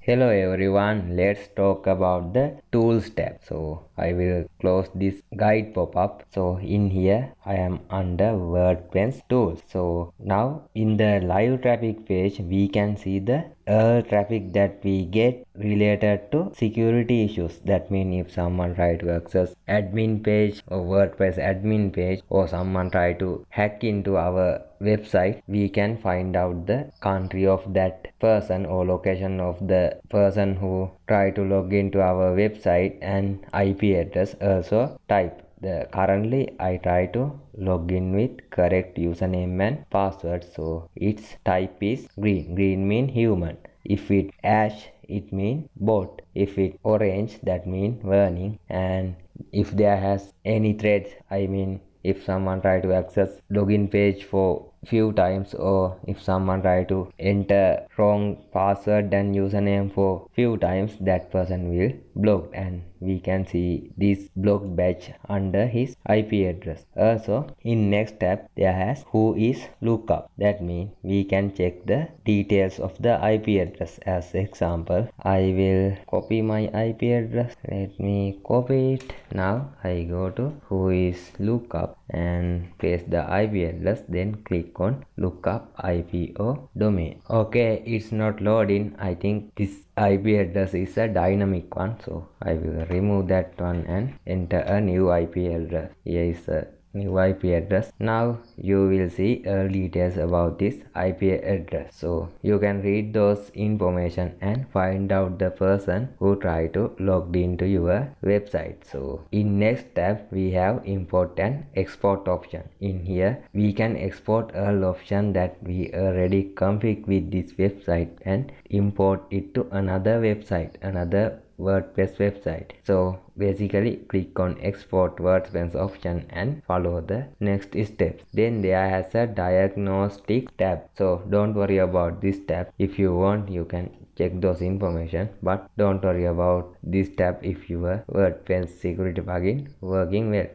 Hello everyone, let's talk about the tools tab. So I will close this guide pop-up. So in here I am under Wordfence tools. So now in the live traffic page we can see the traffic that we get related to security issues. That means if someone try to access admin page or WordPress admin page, or someone try to hack into our website, we can find out the country of that person or location of the person who try to log into our website and IP address. Also type currently I try to log in with correct username and password, so its type is green mean human. If it ash, it mean bot. If it orange, that mean warning. And if there has any threads, I mean if someone try to access login page for few times, or if someone try to enter wrong password and username for few times, that person will block, and we can see this blocked badge under his IP address. Also in next tab there has who is lookup. That means we can check the details of the IP address. As example, I will copy my IP address. Let me copy it. Now I go to who is lookup and paste the IP address, then click on lookup IP or domain. Okay, it's not loading. I think this IP address is a dynamic one, so I will remove that one and enter a new IP address. Here is a new IP address. Now you will see all details about this IP address, so you can read those information and find out the person who try to log into your website. So in next tab we have import and export option. In here we can export all option that we already config with this website and import it to another website, another WordPress website. So basically click on export WordPress option and follow the next steps. Then there has a diagnostic tab, so don't worry about this tab. If you want, you can check those information, but don't worry about this tab if your WordPress security plugin working well.